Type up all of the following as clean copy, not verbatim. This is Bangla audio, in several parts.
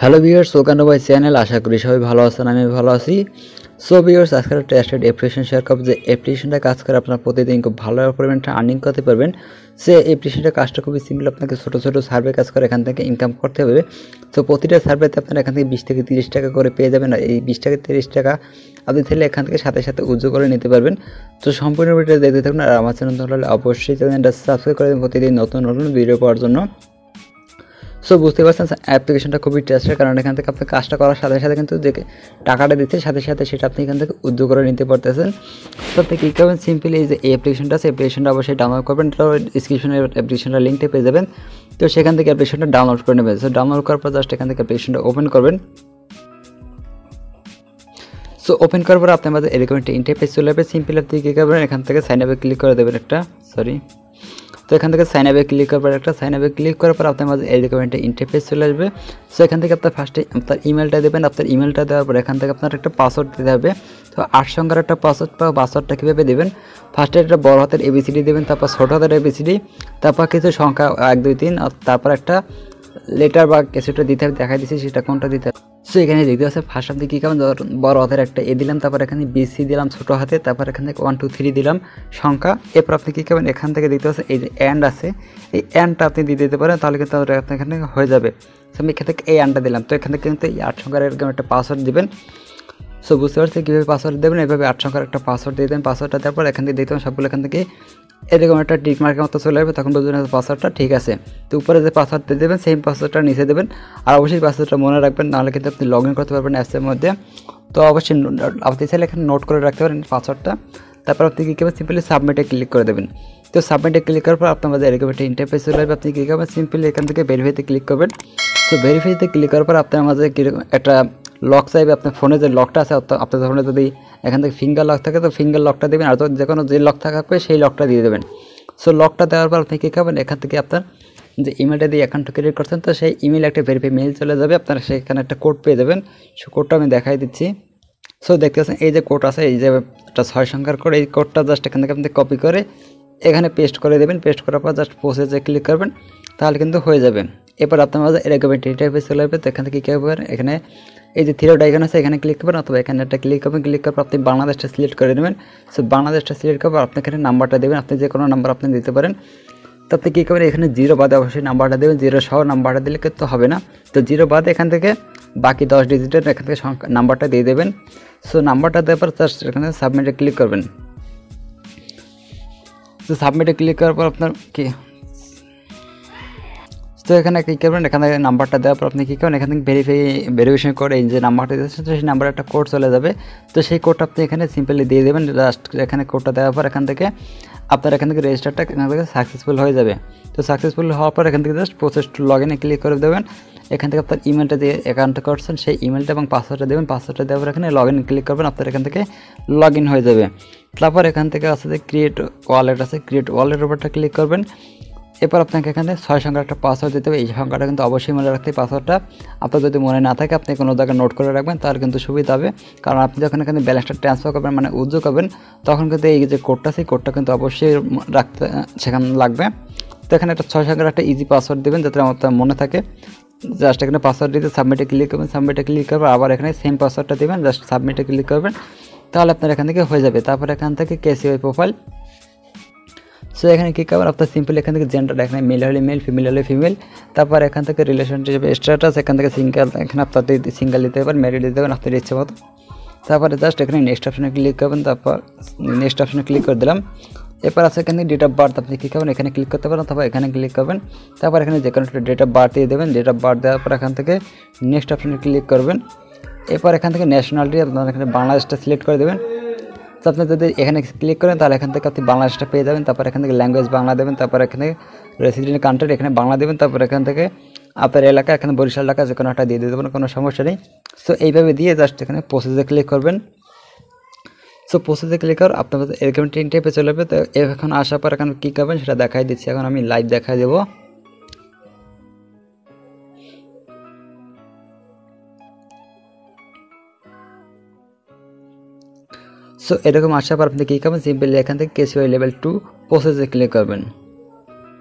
Hello viewers, welcome to my channel. আশা করি সবাই ভালো আছেন, আমি ভালো আছি। সো ভিউয়ার্স, আজকে একটা টেস্টেড অ্যাপ্লিকেশন শেয়ার করব, যে অ্যাপ্লিকেশনটা কাজ করে আপনার প্রতিদিন খুব ভালো পরিমাণে আর্নিং করতে পারবেন। সে অ্যাপ্লিকেশনটা কাজটা খুবই সিম্পল, আপনাকে ছোটো ছোটো সার্ভে কাজ করে এখান থেকে ইনকাম করতে হবে। তো প্রতিটা সার্ভেতে আপনারা এখান থেকে 20 থেকে 30 টাকা করে পেয়ে যাবেন। আর এই 20 থেকে 30 টাকা আপনি চাইলে এখান থেকে সাথে সাথে উজ্জ্বল করে নিতে পারবেন। তো সম্পূর্ণ ভিডিও দেখতে থাকুন, আর আমার চ্যানেল হলে অবশ্যই চ্যানেলটা সাবস্ক্রাইব করে দেবেন প্রতিদিন নতুন নতুন ভিডিও পাওয়ার জন্য। সো বুঝতে পারছেন অ্যাপ্লিকেশনটা খুবই ট্রাস্টেড, কারণ এখান থেকে আপনি কাজটা করার সাথে সাথে কিন্তু যে টাকাটা দিচ্ছে সাথে সাথে সেটা আপনি এখান থেকে উদ্যোগ করে নিতে পারতেছেন। তো আপনি কী করবেন, সিম্পলি এই যে অ্যাপ্লিকেশনটা আছে, অ্যাপ্লিকেশনটা অবশ্যই ডাউনলোড করবেন। তো ডিসক্রিপশনে অ্যাপ্লিকেশনটার লিঙ্কটা পেয়ে যাবেন। তো সেখান থেকে অ্যাপ্লিকেশনটা ডাউনলোড করে নেবেন। সো ডাউনলোড করার পর জাস্ট এখান থেকে অ্যাপ্লিকেশনটা ওপেন করবেন। সো ওপেন করার পর আপনার মাঝে এরকম একটা ইন্টারফেস চলে যাবে। সিম্পলি আপনি কী করবেন, এখান থেকে সাইন আপে ক্লিক করে দেবেন তো এখান থেকে সাইন আপে ক্লিক করার পর সাইন আপে ক্লিক করার পর আপনার মাঝে এইরকম একটা ইন্টারফেস চলে আসবে। সো এখান থেকে আপনার ফার্স্টে আপনার ইমেলটা দেবেন। আপনার ইমেলটা দেওয়ার পর এখান থেকে আপনার একটা পাসওয়ার্ড দিতে হবে। তো 8 সংখ্যার একটা পাসওয়ার্ডটা কীভাবে দেবেন, ফার্স্টে একটা বড় হাতের ABCD দেবেন, তারপর ছোটো হাতের ABCD, তারপর কিছু সংখ্যা 1 2 3, তারপর একটা লেটার বা কিছুটা দিতে হবে, দেখা দিচ্ছি সেটা কোনটা দিতে হবে। সো এখানে দেখতে পাচ্ছেন ফার্স্ট আপনি কী করবেন, বড় হাতের একটা এ দিলাম, তারপর এখানে BC দিলাম ছোটো হাতে, তারপর এখান থেকে 1 2 3 দিলাম সংখ্যা। এরপর আপনি কী করবেন, এখান থেকে দেখতে পাচ্ছেন এই যে অ্যান্ড আছে, এই অ্যান্ডটা আপনি দিয়ে দিতে পারেন, তাহলে কিন্তু এখানে হয়ে যাবে। সো আমি এখান থেকে এই অ্যান্ডটা দিলাম। তো এখান থেকে কিন্তু এই 8 সংখ্যার এরকম একটা পাসওয়ার্ড দিবেন। সো বুঝতে পারছি কীভাবে পাসওয়ার্ড দেবেন, এভাবে 8 সংখ্যার একটা পাসওয়ার্ড দিয়ে দেবেন। পাসওয়ার্ডটা দেওয়ার পর এখান থেকে দেখতে পাবেন সবগুলো এখান থেকে এরকম একটা টিক মার্কের মতো চলে যাবে, তখন বুঝবেন পাসওয়ার্ডটা ঠিক আছে। তো উপরে যে পাসওয়ার্ডটা দেবেন সেম পাসওয়ার্ডটা নিচে দেবেন, আর অবশ্যই পাসওয়ার্ডটা মনে রাখবেন, নাহলে কিন্তু আপনি লগ ইন করতে পারবেন অ্যাপসের মধ্যে। তো অবশ্যই আপনি চাইলে এখানে নোট করে রাখতে পারেন পাসওয়ার্ডটা। তারপর আপনি কী করবেন, সিম্পলি সাবমিটে ক্লিক করে দেবেন। তো সাবমিটে ক্লিক করার পর আপনার মাঝে এরকম একটা ইন্টারফেস চলে আসবে। আপনি কী করবেন, সিম্পলি এখান থেকে ভেরিফাইতে ক্লিক করবেন। সো ভেরিফাইতে ক্লিক করার পর আপনার মাঝে কীরকম একটা লক চাইবে। আপনার ফোনে যে লকটা আছে, আপনার ফোনে যদি এখান থেকে ফিঙ্গার লক থাকে তো ফিঙ্গার লকটা দেবেন, আর যে কোনো যে লক থাকবে সেই লকটা দিয়ে দেবেন। সো লকটা দেওয়ার পর আপনি কী করবেন, এখান থেকে আপনার যে ইমেলটা দিয়ে অ্যাকাউন্টটা ক্রিয়েট করছেন, তো সেই ইমেলে একটা ভেরিফাই মেইল চলে যাবে, আপনারা সেখানে একটা কোড পেয়ে যাবেন। সে কোডটা আমি দেখাই দিচ্ছি। সো দেখতে পাচ্ছেন এই যে কোড আছে, এই যে একটা 6 সংখ্যার কোড, এই কোডটা জাস্ট এখান থেকে আপনি কপি করে এখানে পেস্ট করে দেবেন। পেস্ট করার পর জাস্ট প্রসেসে ক্লিক করবেন, তাহলে কিন্তু হয়ে যাবে। এরপর আপনার মাঝে এরকম একটা ইন্টারফেস চলে যাবে। তো এখান থেকে কী করবেন, এখানে এই যে থ্রি ডট আইকন আছে এখানে ক্লিক করবেন, অথবা এখানে একটা ক্লিক করবেন। ক্লিক করার পর আপনি বাংলাদেশটা সিলেক্ট করে নেবেন। সো বাংলাদেশটা সিলেক্ট করার পর আপনি এখানে নাম্বারটা দেবেন, আপনি যে কোনো নাম্বার আপনি দিতে পারেন। তো আপনি কী করবেন, এখানে 0 বাদে অবশ্যই নাম্বারটা দেবেন, 0 সহ নাম্বারটা দিলে কিন্তু হবে না। তো 0 বাদে এখান থেকে বাকি 10 ডিজিটের এখান থেকে নাম্বারটা দিয়ে দেবেন। সো নাম্বারটা দেওয়ার পর জাস্ট এখানে সাবমিটে ক্লিক করবেন। তো সাবমিটে ক্লিক করার পর আপনার কি, তো এখানে কী করবেন, এখানে নাম্বারটা দেওয়ার পর আপনি কী করবেন, এখান থেকে ভেরিফিকেশন করে এই যে নাম্বারটা দিয়েছেন তো সেই নাম্বারে একটা কোড চলে যাবে। তো সেই কোডটা আপনি এখানে সিম্পলি দিয়ে দেবেন। জাস্ট এখানে কোডটা দেওয়ার পর এখান থেকে আপনার এখান থেকে রেজিস্টারটা এখান থেকে সাকসেসফুল হয়ে যাবে। তো সাকসেসফুল হওয়ার পর এখান থেকে জাস্ট প্রসেস টু লগ ইনে ক্লিক করে দেবেন। এখান থেকে আপনার ইমেলটা দিয়ে অ্যাকাউন্টটা করছেন সেই ইমেলটা এবং পাসওয়ার্ডটা দেবেন। পাসওয়ার্ডটা দেওয়ার পর এখানে লগ ইন ক্লিক করবেন, আপনার এখান থেকে লগ ইন হয়ে যাবে। তারপর এখান থেকে আছে যে ক্রিয়েট ওয়ালেট আছে, ক্রিয়েট ওয়ালেটের উপরটা ক্লিক করবেন। এরপর আপনাকে এখানে 6 সংখ্যার একটা পাসওয়ার্ড দিতে হবে। এই সংখ্যাটা কিন্তু অবশ্যই মনে রাখতে, পাসওয়ার্ডটা আপনার যদি মনে না থাকে আপনি কোনো জায়গায় নোট করে রাখবেন, তাহলে কিন্তু সুবিধা হবে। কারণ আপনি যখন এখানে ব্যালেন্সটা ট্রান্সফার করবেন মানে উজ্জ্বল করবেন, তখন কিন্তু এই যে কোডটা সেই কোডটা কিন্তু অবশ্যই রাখতে সেখানে লাগবে। তো এখানে একটা 6 সংখ্যার একটা ইজি পাসওয়ার্ড দেবেন যাতে আমার মনে থাকে। জাস্ট এখানে পাসওয়ার্ড দিতে সাবমিটে ক্লিক করবেন, সাবমিটে ক্লিক করবেন, আবার এখানে সেম পাসওয়ার্ডটা দেবেন, জাস্ট সাবমিটে ক্লিক করবেন, তাহলে আপনার এখান থেকে হয়ে যাবে। তারপর এখান থেকে KCY প্রোফাইল। সো এখানে কী করবেন, আপনার সিম্পল এখান থেকে জেন্ডার এখানে মেল হলে মেল, ফিমেল হলে ফিমেল। তারপর এখান থেকে রিলেশনশিপ স্ট্যাটাস, এখান থেকে সিঙ্গেল, এখানে আপনার সিঙ্গেল দিতে পারেন, ম্যারিড দিতে পারেন আপনার ইচ্ছে মতো। তারপরে জাস্ট এখানে নেক্সট অপশনে ক্লিক করবেন, তারপর নেক্সট অপশনে ক্লিক করে দিলাম। এরপর আছে এখানে ডেট অফ বার্থ, আপনি কী করবেন, এখানে ক্লিক করতে পারেন, তারপর এখানে ক্লিক করবেন। তারপর এখানে যে কোনো একটা ডেট অফ বার্থ দিয়ে দেবেন। ডেট অফ বার্থ দেওয়ার পর এখান থেকে নেক্সট অপশনে ক্লিক করবেন। এরপর এখান থেকে ন্যাশনালিটি আপনার এখানে বাংলাদেশটা সিলেক্ট করে দেবেন। তো আপনি যদি এখানে ক্লিক করেন তাহলে এখান থেকে আপনি বাংলাদেশটা পেয়ে যাবেন। তারপর এখান থেকে ল্যাঙ্গুয়েজ বাংলা দেবেন, তারপর এখানে রেসিডেন্ট কান্ট্রি এখানে বাংলা দেবেন, তারপর এখান থেকে আপনার এলাকা এখানে বরিশাল এলাকা যে কোনো একটা দিয়ে দিতে পারেন, কোনো সমস্যা নেই। সো এইভাবে দিয়ে জাস্ট এখানে প্রসেসে ক্লিক করবেন। সো প্রসেসে ক্লিক কর আপনার এরকম একটা ইন্টারফেস চলে যাবে। তো এখন আসার পর এখন কী করবেন সেটা দেখাই দিচ্ছি, এখন আমি লাইভ দেখাই দেবো। সো এরকম আসার পর আপনি কী করবেন, সিম্পলি এখান থেকে KCY লেভেল 2 প্রসেসে ক্লিক করবেন।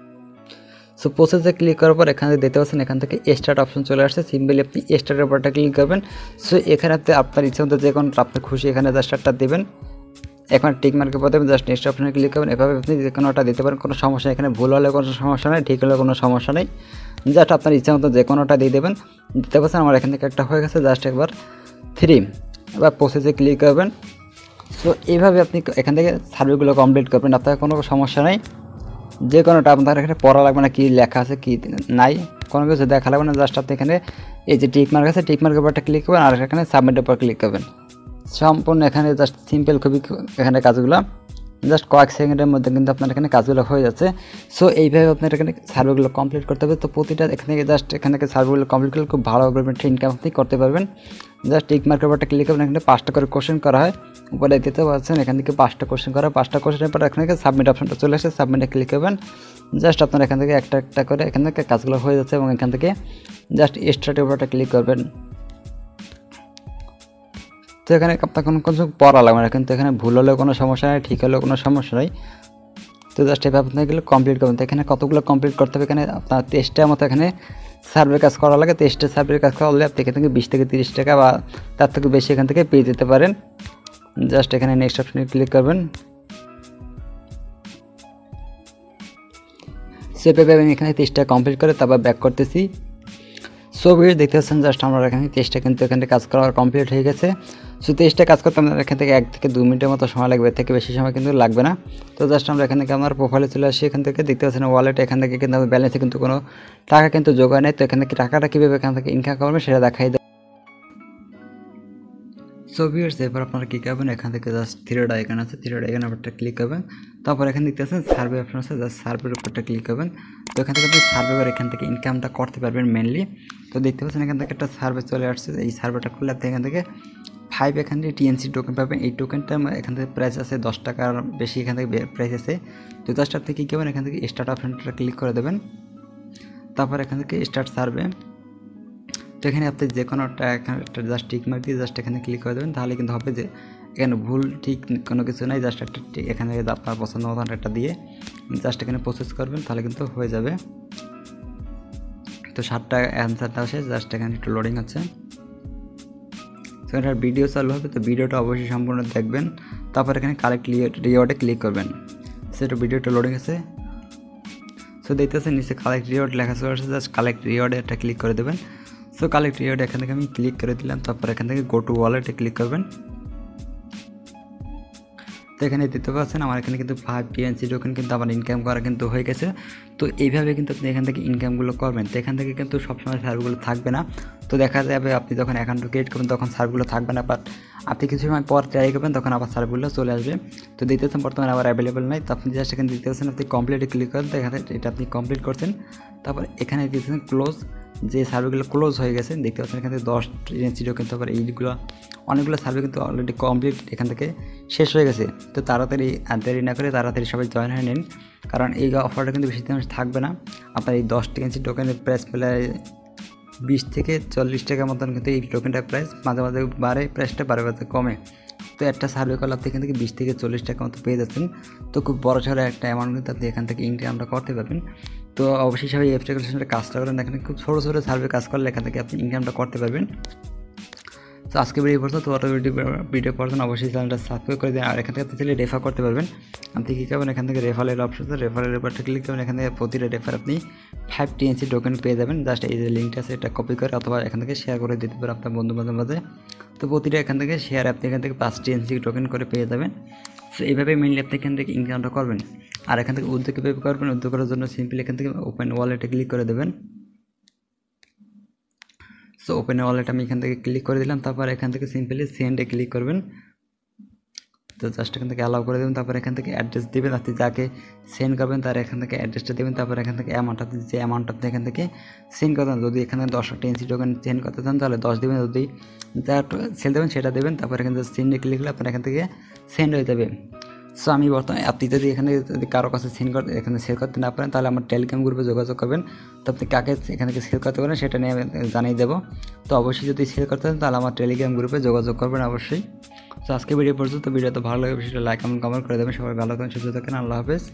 সো সো প্রসেসে ক্লিক করার পর এখানে দেখতে পাচ্ছেন এখান থেকে স্টার্ট অপশন চলে আসছে। সিম্পলি আপনি স্টার্টের উপরটা ক্লিক করবেন। সো এখানে আপনি আপনার ইচ্ছা মতো যে কোনো আপনার খুশি এখানে জাস্ট একটা দেবেন। এখন টিক মার্কের পর দেবেন, জাস্ট নেক্সট অপশনে ক্লিক করবেন। এভাবে আপনি যে কোনোটা দিতে পারেন, কোনো সমস্যা এখানে ভুল হলে কোনো সমস্যা নেই, ঠিক হলে কোনো সমস্যা নেই। জাস্ট আপনার ইচ্ছা মতো যে কোনোটা দিয়ে দেবেন। দিতে পারছেন আমার এখান থেকে একটা হয়ে গেছে, জাস্ট একবার 3 এবার প্রসেসে ক্লিক করবেন। সো এইভাবে আপনি এখান থেকে সার্ভেগুলো কমপ্লিট করবেন, আপনার কোনো সমস্যা নেই। যে কোনোটা আপনার এখানে পড়া লাগবে না, কী লেখা আছে কী নাই কোনো কিছু দেখা লাগবে না। জাস্ট আপনি এখানে এই যে টিক মার্ক আছে, টিক মার্কের উপরটা ক্লিক করবেন আর এখানে সাবমিটের উপর ক্লিক করবেন। সম্পূর্ণ এখানে জাস্ট সিম্পল খুবই এখানে কাজগুলো জাস্ট কয়েক সেকেন্ডের মধ্যে কিন্তু আপনার এখানে কাজগুলো হয়ে যাচ্ছে। সো এইভাবে আপনার এখানে সার্ভেগুলো কমপ্লিট করতে হবে। তো প্রতিটা এখান থেকে জাস্ট এখান থেকে সার্ভেগুলো কমপ্লিট করলে খুব ভালোভাবে ইনকাম আপনি করতে পারবেন। জাস্ট টিক মার্কের উপরটা ক্লিক করবেন, এখানে 5টা করে কোশ্চেন করা হয়, উপরে দেখতে পাচ্ছেন এখান থেকে 5টা কোশ্চেন করা, 5টা কোশ্চেনের পর এখানে সাবমিট অপশনটা চলে আসে, সাবমিটে ক্লিক করবেন। জাস্ট আপনার এখান থেকে একটা একটা করে এখান থেকে কাজগুলো হয়ে যাচ্ছে এবং এখান থেকে জাস্ট স্টার্টের উপরটা ক্লিক করবেন। তো এখানে আপনার কোনো কিছু পড়া লাগবে না, কিন্তু এখানে ভুল হলেও কোনো সমস্যা নেই, ঠিক হলেও কোনো সমস্যা নেই। তো জাস্ট এভাবে আপনি এগুলো কমপ্লিট করবেন। তো এখানে কতগুলো কমপ্লিট করতে হবে, এখানে আপনার 23টার মতো এখানে সার্ভে কাজ করা লাগে। 23টা সার্ভে কাজ করলে আপনি এখান থেকে 20 থেকে 30 টাকা বা তার থেকে বেশি এখান থেকে পেয়ে যেতে পারেন। জাস্ট এখানে নেক্সট অপশনে ক্লিক করবেন। সেভাবে আমি এখানে 23টা কমপ্লিট করে তারপর ব্যাক করতেছি। সো ভিডিও দেখতে পাচ্ছেন জাস্ট আমরা এখানে 23টা কিন্তু এখানে কাজ করা কমপ্লিট হয়ে গেছে। সো 23টা কাজ করতে আমাদের এখান থেকে 1 থেকে 2 মিনিটের মতো সময় লাগবে, এর থেকে বেশি সময় কিন্তু লাগবে না। তো জাস্ট আমরা এখান থেকে আমার প্রোফাইলে চলে আসি। এখান থেকে দেখতে পাচ্ছেন ওয়ালেট, এখান থেকে কিন্তু আমার ব্যালেন্সে কিন্তু কোনো টাকা কিন্তু যোগ হয় নাই। তো এখান থেকে টাকাটা কীভাবে এখান থেকে ইনকাম করবেন সেটা দেখাই দেয়। সো ভিউয়ার্স এরপর আপনারা কী করবেন, এখান থেকে জাস্ট থ্রিডট আইকন আছে, থ্রিডট আইকনের উপরটা ক্লিক করবেন। তারপর এখানে দেখতে পাচ্ছেন সার্ভে অপশন আছে, জাস্ট সার্ভের উপরটা ক্লিক করবেন। তো এখান থেকে আপনি সার্ভে করে এখান থেকে ইনকামটা করতে পারবেন মেনলি। তো দেখতে পাচ্ছেন এখান থেকে একটা সার্ভে চলে আসছে, এই সার্ভেটা করলে আপনি এখান থেকে 5 এখান থেকে টিএনসি টোকেন পাবেন। এই টোকেনটা এখান থেকে প্রাইস আছে 10 টাকার বেশি এখান থেকে প্রাইস আছে। তো জাস্ট আপনি কী করবেন, এখান থেকে স্টার্ট অপশনটা ক্লিক করে দেবেন। তারপর এখান থেকে স্টার্ট সার্ভে। তো এখানে আপনি যে কোনো একটা জাস্ট টিক মার্ক দিয়ে জাস্ট এখানে ক্লিক করে দেবেন, তাহলে কিন্তু হবে যে এখানে ভুল ঠিক কোনো কিছু নাই। জাস্ট একটা এখানে আপনার পছন্দ মতন একটা দিয়ে জাস্ট এখানে প্রসেস করবেন, তাহলে কিন্তু হয়ে যাবে। তো 7টা অ্যান্সারটা আসে, জাস্ট এখানে একটু লোডিং হচ্ছে। তো এটার ভিডিও চালু হবে, তো ভিডিওটা অবশ্যই সম্পূর্ণ দেখবেন। তারপর এখানে কালেক্ট রিওয়ার্ডে ক্লিক করবেন। সেটা ভিডিওটা লোডিং আছে। সো দেখতেছেন নিচে কালেক্ট রিওয়ার্ড লেখা চলে আসছে, জাস্ট কালেক্ট রিওয়ার্ডে একটা ক্লিক করে দেবেন। সো কালেক্ট রিওয়ার্ড এখান থেকে আমি ক্লিক করে দিলাম। তারপর এখান থেকে গো টু ওয়ালেটে ক্লিক করবেন। তো এখানে দেখতে পাচ্ছেন আমার এখানে কিন্তু 5 টিএনসি টোকেন কিন্তু আমার ইনকাম করা কিন্তু হয়ে গেছে। তো এইভাবে কিন্তু আপনি এখান থেকে ইনকামগুলো করবেন। তো এখান থেকে কিন্তু সবসময় সার্ভগুলো থাকবে না। তো দেখা যাবে আপনি যখন অ্যাকাউন্ট ক্রিয়েট করবেন তখন সার্ভগুলো থাকবে না, বাট আপনি কিছু সময় পর ট্রাই করবেন তখন আবার সার্ভগুলো চলে আসবে। তো দেখতেছেন বর্তমানে আবার অ্যাভেলেবেল নাই। তো আপনি জাস্ট এখানে দেখতে পাচ্ছেন আপনি কমপ্লিটে ক্লিক করেন, তো এখানে এটা আপনি কমপ্লিট করছেন। তারপর এখানে দেখতেছেন ক্লোজ, যে সার্ভেগুলো ক্লোজ হয়ে গেছে দেখতে পাচ্ছেন এখান থেকে 10 টিএনসি টোকেন। তারপর এইগুলো অনেকগুলো সার্ভে কিন্তু অলরেডি কমপ্লিট এখান থেকে শেষ হয়ে গেছে। তো তাড়াতাড়ি দেরি না করে তাড়াতাড়ি সবাই জয়েন হয়ে নিন, কারণ এই অফারটা কিন্তু বেশি দিন থাকবে না। আপনার এই 10 টিএনসি টোকেনের প্রাইস প্রায় 20 থেকে 40 টাকার মতন কিন্তু এই টোকেনটার প্রাইস মাঝে মাঝে বাড়ে, প্রাইসটা বারে বারে কমে। তো একটা সার্ভে করলে আপনি এখান থেকে 20 থেকে 40 টাকা মতো পেয়ে যাচ্ছেন। তো খুব বড় সড়ো একটা অ্যামাউন্ট কিন্তু আপনি এখান থেকে ইনকামটা করতে পারবেন। তো অবশ্যই সবাই অ্যাপ্লিকেশনটা কাজটা করেন, এখানে খুব ছোটো ছোটো সার্ভে কাজ করলে এখান থেকে আপনি ইনকামটা করতে পারবেন। তো আজকে ভিডিও পর্যন্ত, তো ভিডিও পর্যন্ত অবশ্যই চ্যানেলটা সাবস্ক্রাইব করে দিন। আর এখান থেকে আপনি চাইলে রেফার করতে পারবেন। আপনি কী করবেন, এখান থেকে রেফারের অপশন আছে, রেফারের উপরটা ক্লিক করবেন। এখান থেকে প্রতিটা রেফার আপনি 5 টিএনসি টোকেন পেয়ে যাবেন। জাস্ট এই যে লিঙ্কটা আছে এটা কপি করে অথবা এখান থেকে শেয়ার করে দিতে পারেন আপনার বন্ধু বান্ধবের মাঝে। তো প্রতিটা এখান থেকে শেয়ার আপনি এখান থেকে 5 টিএনসি টোকেন করে পেয়ে যাবেন। সো এইভাবে মেনলি আপনি এখান থেকে ইনকামটা করবেন। আর এখান থেকে উদ্যোগ কীভাবে করবেন, উদ্যোগ করার জন্য সিম্পলি এখান থেকে ওপেন ওয়ালেটে ক্লিক করে দেবেন। সো ওপেন ওয়ালেট আমি এখান থেকে ক্লিক করে দিলাম। তারপর এখান থেকে সিম্পলি সেন্ডে ক্লিক করবেন। তো জাস্ট এখান থেকে অ্যালাউ করে দেবেন। তারপর এখান থেকে অ্যাড্রেস দেবেন, আপনি যাকে সেন্ড করবেন তার এখান থেকে অ্যাড্রেসটা দেবেন। তারপর এখান থেকে অ্যামাউন্ট, আপনি যে অ্যামাউন্ট আপনি এখান থেকে সেন্ড করতেন, যদি এখানে 10 টিএনসি টোকেন সেন্ড করতে চান তাহলে 10 দেবেন, যদি যা সেল দেবেন সেটা দেবেন। তারপর এখান থেকে সেন্ডে ক্লিক করলে আপনার এখান থেকে সেন্ড হয়ে যাবে। সো আমি বর্তমানে আপনি যদি এখানে যদি কারো কাছে এখানে সেল করতে না পারেন তাহলে আমার টেলিগ্রাম গ্রুপে যোগাযোগ করবেন। তো আপনি কাকে এখান থেকে সেল করতে পারেন সেটা নিয়ে আমি জানিয়ে দেবো। তো অবশ্যই যদি সেল করতে চান তাহলে আমার টেলিগ্রাম গ্রুপে যোগাযোগ করবেন অবশ্যই। তো আজকে ভিডিও পর্যন্ত, ভিডিও তো ভালো লাগে সেটা লাইক কমেন্ট করে দেবেন। সবাই ভালো থাকেন, সুস্থ থাকেন, আল্লাহ হাফেজ।